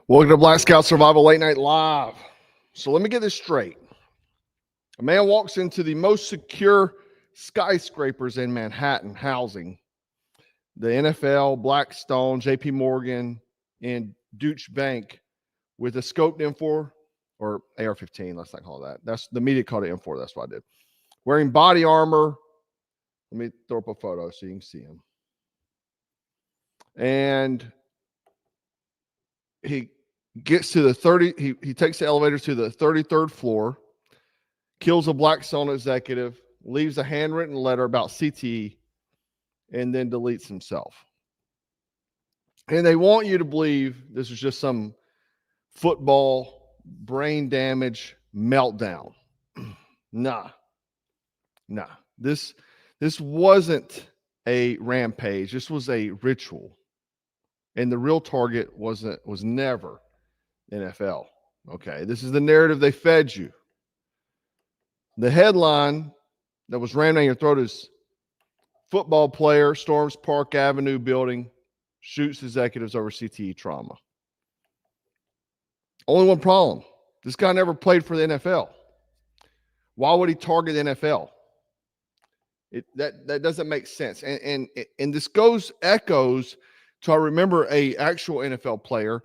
Welcome to Black Scout Survival Late Night Live. So let me get this straight. A man walks into the most secure skyscrapers in Manhattan housing, the NFL, Blackstone, JP Morgan, and Deutsche Bank with a scoped M4 or AR-15. Let's not call it that. That's the media called it M4. That's what I did. Wearing body armor. Let me throw up a photo so you can see him. And he gets to the he takes the elevator to the 33rd floor, kills a Blackstone executive, leaves a handwritten letter about CTE, and then deletes himself. And they want you to believe this is just some football brain damage meltdown. Nah. This wasn't a rampage. This was a ritual. And the real target was never NFL. Okay, this is the narrative they fed you. The headline that was rammed down your throat is football player storms Park Avenue building, shoots executives over CTE trauma. Only one problem. This guy never played for the NFL. Why would he target the NFL? That doesn't make sense. And this echoes to, I remember a actual NFL player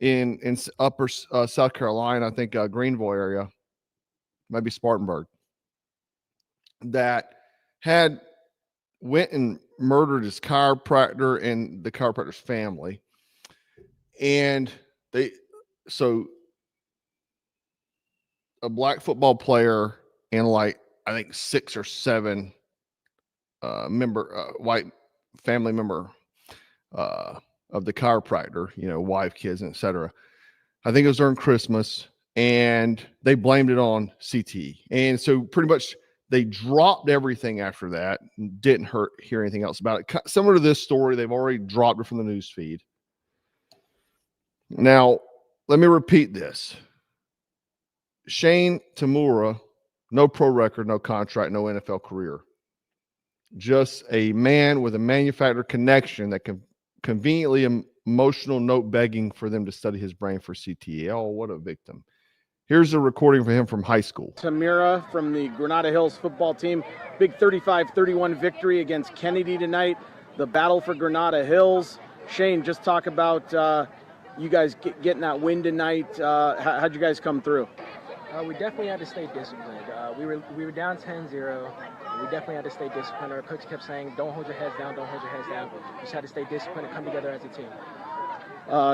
in upper South Carolina, I think Greenville area, maybe Spartanburg, that went and murdered his chiropractor and the chiropractor's family. And so a black football player and I think 6 or 7 white family member of the chiropractor, wife, kids, etc. I think it was during Christmas, and they blamed it on CTE. And so pretty much they dropped everything after that, didn't hear anything else about it. Similar to this story, they've already dropped it from the news feed. Now, let me repeat this. Shane Tamura, no pro record, no contract, no NFL career. Just a man with a manufacturer connection that can conveniently emotional note begging for them to study his brain for CTE. Oh, what a victim. Here's a recording for him from high school. MIRA from the Granada Hills football team. Big 35-31 victory against Kennedy tonight. The battle for Granada Hills. Shane, just talk about you guys getting that win tonight. How'd you guys come through? We definitely had to stay disciplined. We were down 10-0. We definitely had to stay disciplined. Our coach kept saying, don't hold your heads down, don't hold your heads down. We just had to stay disciplined and come together as a team.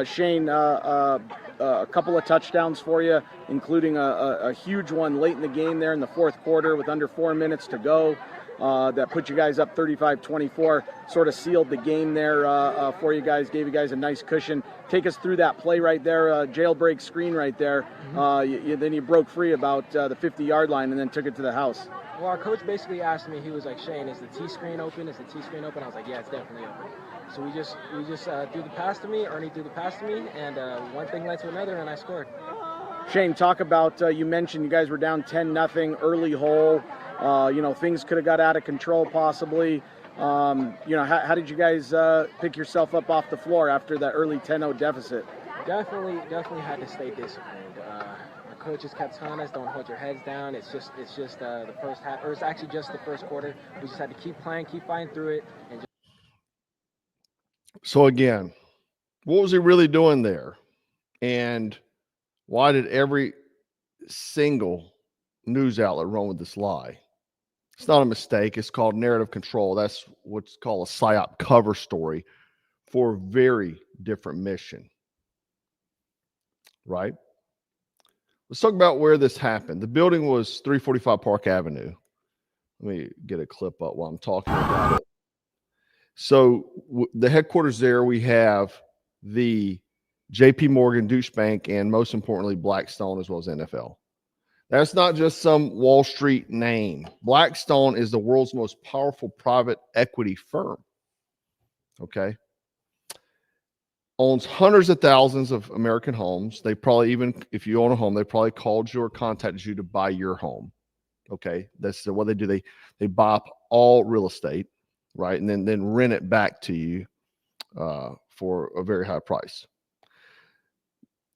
Shane, a couple of touchdowns for you, including a huge one late in the game there in the fourth quarter with under 4 minutes to go. That put you guys up 35-24, sort of sealed the game there for you guys, gave you guys a nice cushion. Take us through that play right there, jailbreak screen right there. Mm-hmm. Then you broke free about the 50-yard line and then took it to the house. Well, our coach basically asked me, he was like, Shane, is the T-screen open? Is the T-screen open? I was like, yeah, it's definitely open. So we just threw the pass to me, Ernie threw the pass to me, and one thing led to another, and I scored. Shane, talk about, you mentioned you guys were down 10-0, early hole. Things could have got out of control possibly. How did you guys pick yourself up off the floor after that early 10-0 deficit? Definitely had to stay disciplined. Our coaches kept telling us, don't hold your heads down. It's just the first half, or it's actually just the first quarter. We just had to keep playing, keep fighting through it. So again, what was he really doing there? And why did every single news outlet run with this lie? It's not a mistake. It's called narrative control. That's what's called a PSYOP cover story for a very different mission. Right? Let's talk about where this happened. The building was 345 Park Avenue. Let me get a clip up while I'm talking about it. So the headquarters there, we have the JP Morgan, Deutsche Bank, and most importantly, Blackstone, as well as NFL. That's not just some Wall Street name. Blackstone is the world's most powerful private equity firm. Okay. Owns hundreds of thousands of American homes. They probably, even if you own a home, they probably called you or contacted you to buy your home. Okay. That's what they do. They buy up all real estate, right? And then rent it back to you for a very high price.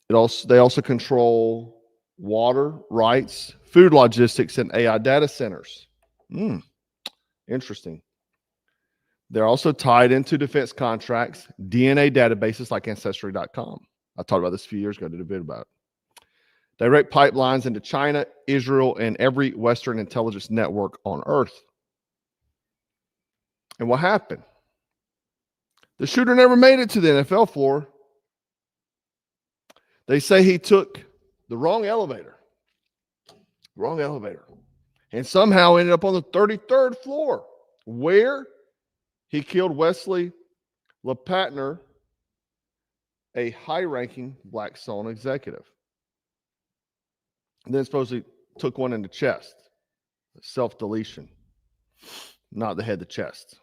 They also control water rights, food logistics, and AI data centers. Interesting. They're also tied into defense contracts, DNA databases like Ancestry.com. I talked about this a few years ago, did a bit about it. Direct pipelines into China, Israel, and every Western intelligence network on Earth. And what happened? The shooter never made it to the NFL floor. They say he took the wrong elevator, and somehow ended up on the 33rd floor, where he killed Wesley LePatner, a high-ranking Blackstone executive. And then supposedly took one in the chest, self-deletion, not the head, the chest.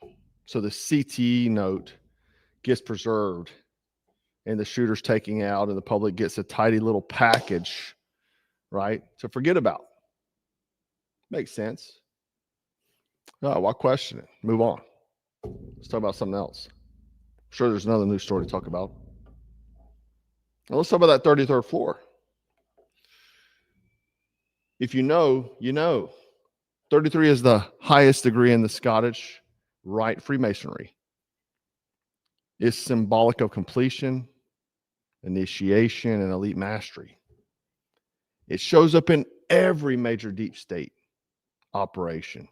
So the CTE note gets preserved, and the shooter's taking out, and the public gets a tidy little package, right, to forget about. Makes sense. No, why question it? Move on. Let's talk about something else. I'm sure there's another news story to talk about. Now let's talk about that 33rd floor. If you know, you know. 33 is the highest degree in the Scottish Rite Freemasonry. It's symbolic of completion, initiation, and elite mastery. It shows up in every major deep state operation,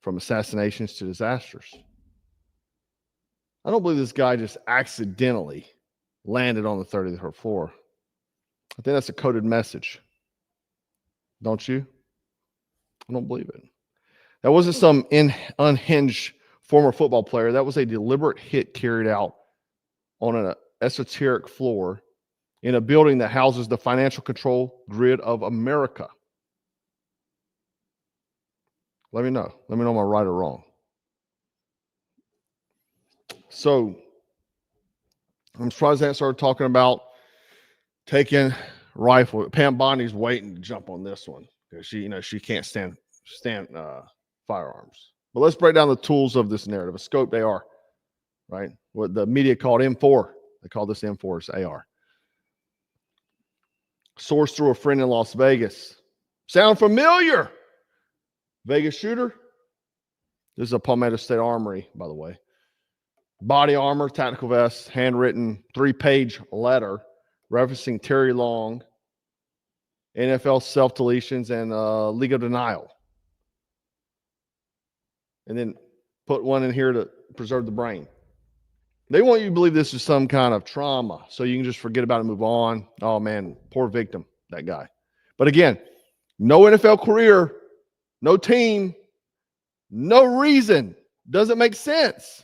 from assassinations to disasters. I don't believe this guy just accidentally landed on the 33rd floor. I think that's a coded message. Don't you? I don't believe it. That wasn't some unhinged former football player. That was a deliberate hit carried out on an esoteric floor in a building that houses the financial control grid of America. Let me know. Let me know am I right or wrong. So I'm surprised they started talking about taking rifle. Pam Bondi's waiting to jump on this one because she can't stand firearms. But let's break down the tools of this narrative. A scoped AR, right? What the media called M4. They call this M4 as AR. Sourced through a friend in Las Vegas. Sound familiar? Vegas shooter. This is a Palmetto State Armory, by the way. Body armor, tactical vest, handwritten 3-page letter referencing Terry Long, NFL self-deletions, and legal denial. And then put one in here to preserve the brain. They want you to believe this is some kind of trauma, so you can just forget about it and move on. Oh, man, poor victim, that guy. But again, no NFL career, no team, no reason. Doesn't make sense.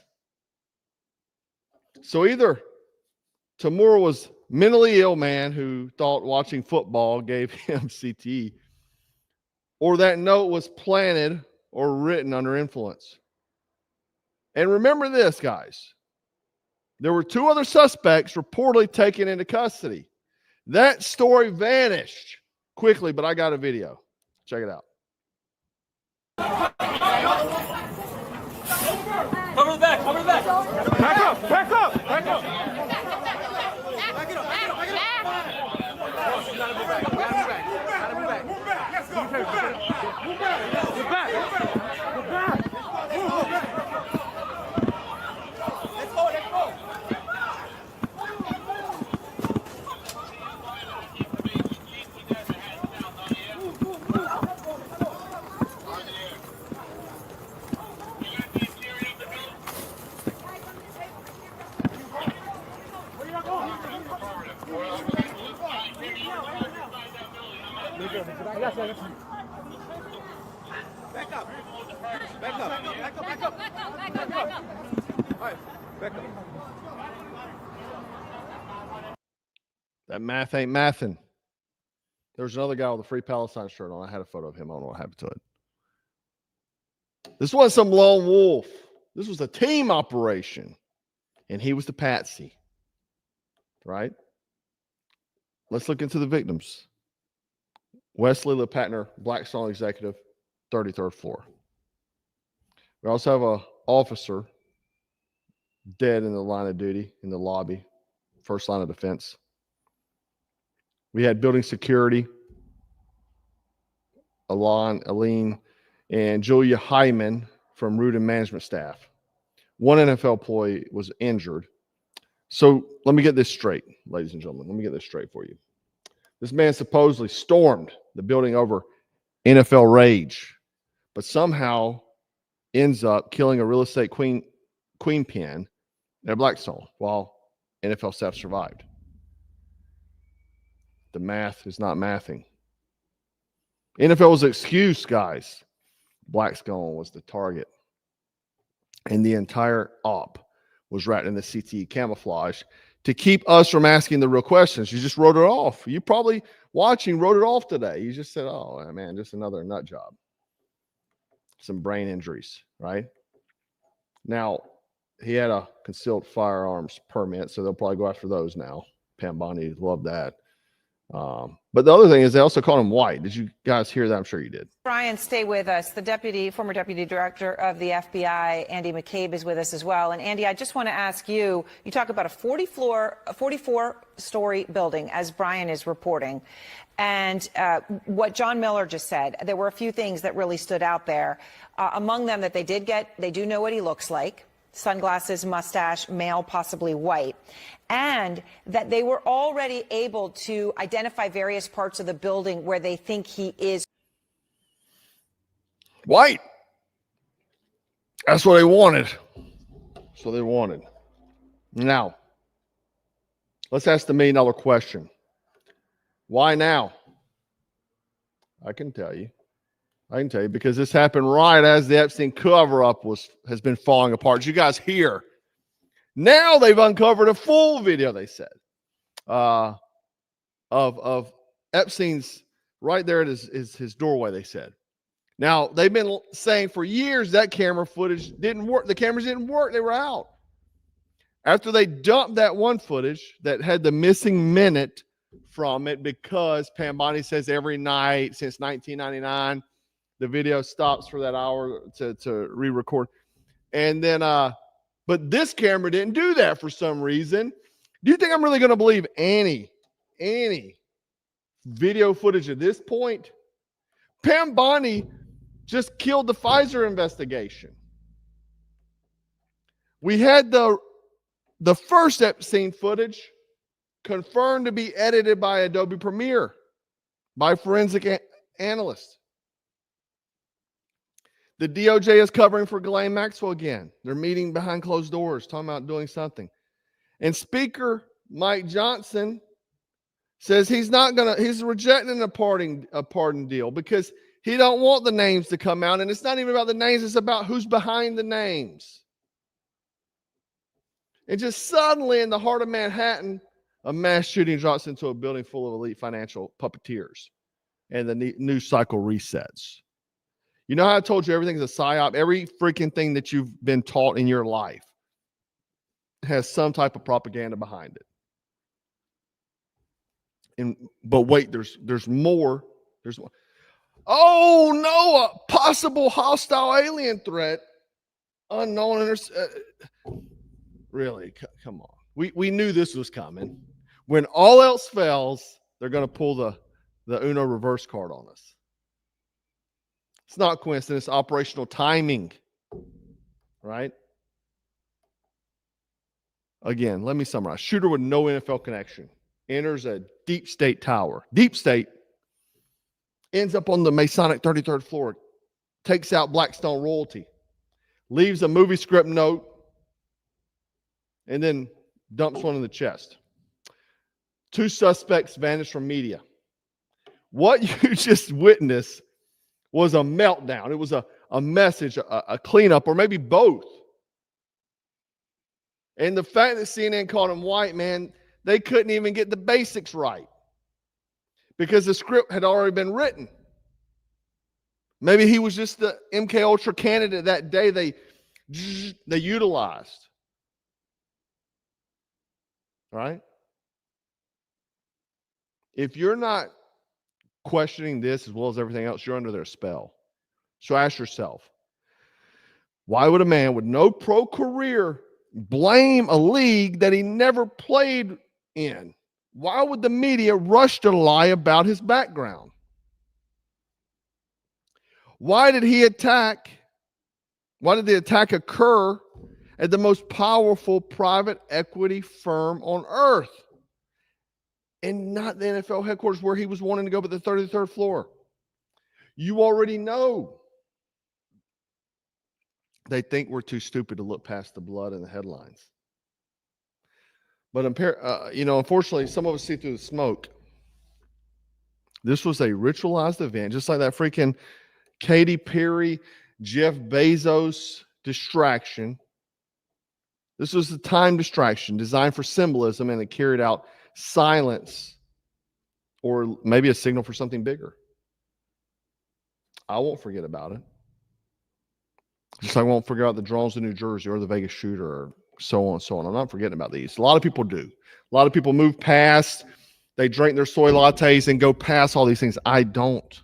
So either Tamura was mentally ill man who thought watching football gave him CTE, or that note was planted or written under influence. And remember this, guys. There were 2 other suspects reportedly taken into custody. That story vanished quickly, but I got a video. Check it out. Cover the back, cover the back. Back up, back up, back up. Back it up, back it up, back it up. You gotta move back, you gotta move back. You gotta move back. Move back, let's go. Move back, move back. Move back, move back. Move back. Move back. Let's go, let's go. Back up. Back up. Back up. Back up. Back up. All right. Back up. That math ain't mathing. There was another guy with a Free Palestine shirt on. I had a photo of him. I don't know what happened to it. This wasn't some lone wolf. This was a team operation. And he was the patsy. Right? Let's look into the victims. Wesley LePatner, Blackstone executive, 33rd floor. We also have an officer dead in the line of duty in the lobby, first line of defense. We had building security, Aline, and Julia Hyman from Rudin management staff. One NFL employee was injured. So let me get this straight, ladies and gentlemen. Let me get this straight for you. This man supposedly stormed the building over NFL rage, but somehow ends up killing a real estate queenpin at Blackstone while NFL staff survived. The math is not mathing. NFL was an excuse, guys. Blackstone was the target. And the entire op was wrapped in the CTE camouflage to keep us from asking the real questions. You just wrote it off. You probably watching wrote it off today. You just said, oh, man, just another nut job. Some brain injuries, right? Now, he had a concealed firearms permit, so they'll probably go after those now. Pam Bondi loved that. But the other thing is they also called him white. Did you guys hear that? I'm sure you did. Brian, stay with us. The former deputy director of the FBI, Andy McCabe, is with us as well. And Andy, I just want to ask you, you talk about a 44-story building, as Brian is reporting. And what John Miller just said, there were a few things that really stood out there. Among them that they do know what he looks like. Sunglasses, mustache, male, possibly white. And that they were already able to identify various parts of the building where they think he is white. That's what they wanted. So they wanted. Now, let's ask the $1 million question. Why now? I can tell you because this happened right as the Epstein cover-up has been falling apart. Did you guys hear? Now they've uncovered a full video, they said, of Epstein's right there at his doorway, they said. Now, they've been saying for years that camera footage didn't work. The cameras didn't work. They were out. After they dumped that one footage that had the missing minute from it because Pam Bondi says every night since 1999, the video stops for that hour to re-record. And then, but this camera didn't do that for some reason. Do you think I'm really going to believe any video footage at this point? Pam Bondi just killed the Pfizer investigation. We had the first Epstein footage confirmed to be edited by Adobe Premiere by forensic analysts. The DOJ is covering for Ghislaine Maxwell again. They're meeting behind closed doors, talking about doing something. And Speaker Mike Johnson says he's rejecting a pardon deal because he don't want the names to come out. And it's not even about the names, it's about who's behind the names. And just suddenly in the heart of Manhattan, a mass shooting drops into a building full of elite financial puppeteers. And the news cycle resets. You know how I told you everything's a psyop? Every freaking thing that you've been taught in your life has some type of propaganda behind it. But wait, there's more. There's more. Oh no, a possible hostile alien threat. Unknown. Really, come on. We knew this was coming. When all else fails, they're going to pull the Uno reverse card on us. It's not coincidence, operational timing, right? Again, let me summarize. Shooter with no NFL connection enters a deep state tower. Deep state ends up on the Masonic 33rd floor, takes out Blackstone royalty, leaves a movie script note, and then dumps one in the chest. 2 suspects vanish from media. What you just witnessed was a meltdown. It was a message, a cleanup, or maybe both. And the fact that CNN called him white, man, they couldn't even get the basics right because the script had already been written. Maybe he was just the MK Ultra candidate that day they utilized. Right? If you're not questioning this as well as everything else, you're under their spell. So ask yourself, why would a man with no pro career blame a league that he never played in? Why would the media rush to lie about his background? Why did the attack occur at the most powerful private equity firm on earth? And not the NFL headquarters where he was wanting to go, but the 33rd floor. You already know. They think we're too stupid to look past the blood in the headlines. But unfortunately, some of us see through the smoke. This was a ritualized event, just like that freaking Katy Perry, Jeff Bezos distraction. This was a time distraction designed for symbolism, and it carried out silence or maybe a signal for something bigger. I won't forget about it. Just like I won't forget about the drones in New Jersey or the Vegas shooter or so on and so on. I'm not forgetting about these. A lot of people do. A lot of people move past. They drink their soy lattes and go past all these things. I don't.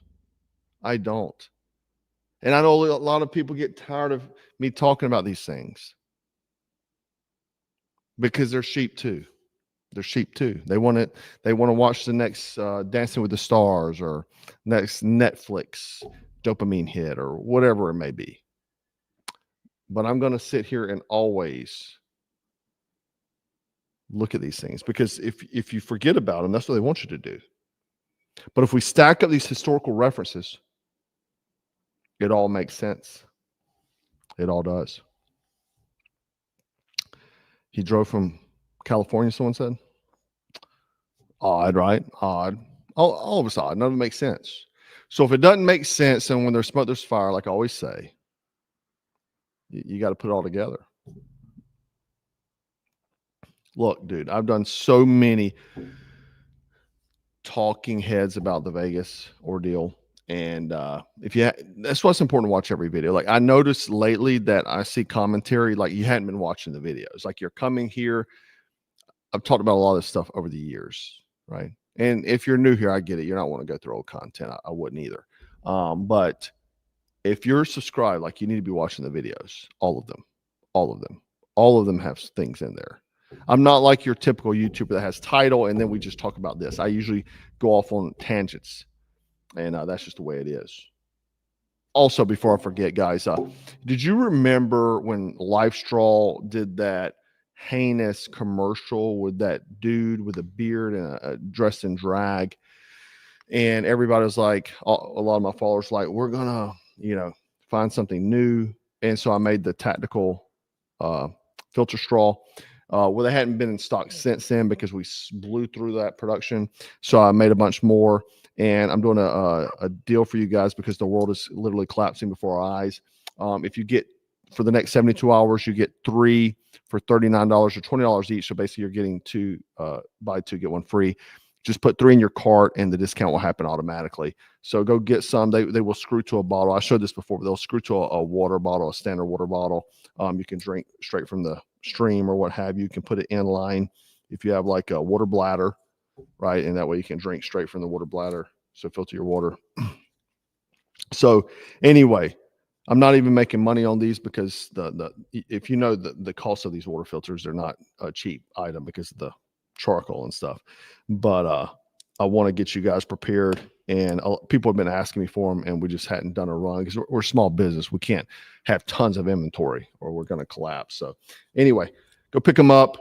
And I know a lot of people get tired of me talking about these things because they're sheep too. They're sheep too. They want to watch the next Dancing with the Stars or next Netflix dopamine hit or whatever it may be. But I'm going to sit here and always look at these things, because if you forget about them, that's what they want you to do. But if we stack up these historical references, it all makes sense. It all does. He drove from California, someone said. Odd, right? Odd. All of it's odd. None of it makes sense. So if it doesn't make sense, and when there's smoke, there's fire, like I always say, you got to put it all together. Look, dude, I've done so many talking heads about the Vegas ordeal. And that's what's important to watch every video. Like I noticed lately that I see commentary like you hadn't been watching the videos. Like you're coming here. I've talked about a lot of this stuff over the years, right? And if you're new here, I get it. You're not want to go through old content. I wouldn't either. But if you're subscribed, like you need to be watching the videos, all of them have things in there. I'm not like your typical YouTuber that has title and then we just talk about this. I usually go off on tangents, and that's just the way it is. Also, before I forget, guys, did you remember when LifeStraw did that heinous commercial with that dude with a beard and dressed in drag? And everybody was like, a lot of my followers like, we're gonna, find something new. And so I made the tactical filter straw. Well, they hadn't been in stock since then because we blew through that production. So I made a bunch more, and I'm doing a deal for you guys because the world is literally collapsing before our eyes. If you get, for the next 72 hours, you get 3 for $39 or $20 each. So basically you're getting 2, buy 2, get 1 free. Just put 3 in your cart and the discount will happen automatically. So go get some. They will screw to a bottle. I showed this before, but they'll screw to a water bottle, a standard water bottle. You can drink straight from the stream or what have you. You can put it in line if you have like a water bladder, right? And that way you can drink straight from the water bladder. So filter your water. So anyway, I'm not even making money on these because if you know the cost of these water filters, they're not a cheap item because of the charcoal and stuff. But I want to get you guys prepared, and people have been asking me for them, and we just hadn't done a run because we're a small business. We can't have tons of inventory or we're going to collapse. So anyway, go pick them up.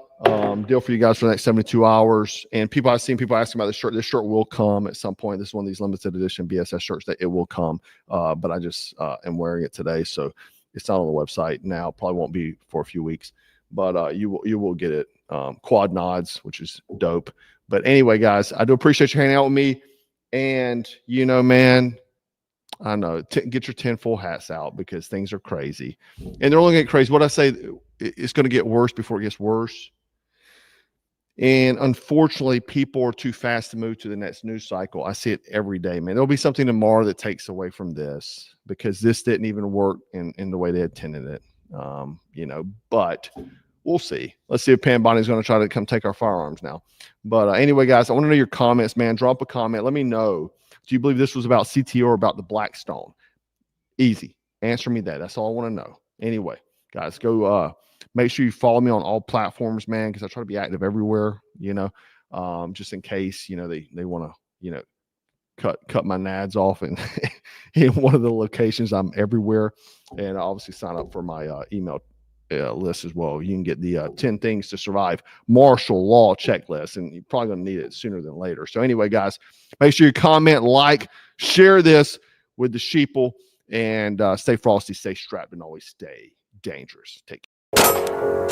Deal for you guys for the next 72 hours. And I've seen people asking about this shirt. This shirt will come at some point. This is one of these limited edition BSS shirts that it will come. But I just am wearing it today, so it's not on the website now. Probably won't be for a few weeks, but you will get it. Quad nods, which is dope. But anyway, guys, I do appreciate you hanging out with me. And man, I know, get your tinfoil hats out because things are crazy, and they're only going to get crazy. What I say, it's going to get worse before it gets worse. And unfortunately, people are too fast to move to the next news cycle. I see it every day, man. There'll be something tomorrow that takes away from this because this didn't even work in the way they intended it. But we'll see. Let's see if Pam Bonnie's going to try to come take our firearms now. But anyway, guys, I want to know your comments, man. Drop a comment. Let me know. Do you believe this was about CTE or about the Blackstone? Easy. Answer me that. That's all I want to know. Anyway, guys, go make sure you follow me on all platforms, man, because I try to be active everywhere. just in case, they want to, cut my nads off and in one of the locations. I'm everywhere, and obviously sign up for my email list as well. You can get the 10 things to survive martial law checklist, and you're probably going to need it sooner than later. So anyway, guys, make sure you comment, like, share this with the sheeple, and stay frosty, stay strapped, and always stay dangerous. Take care.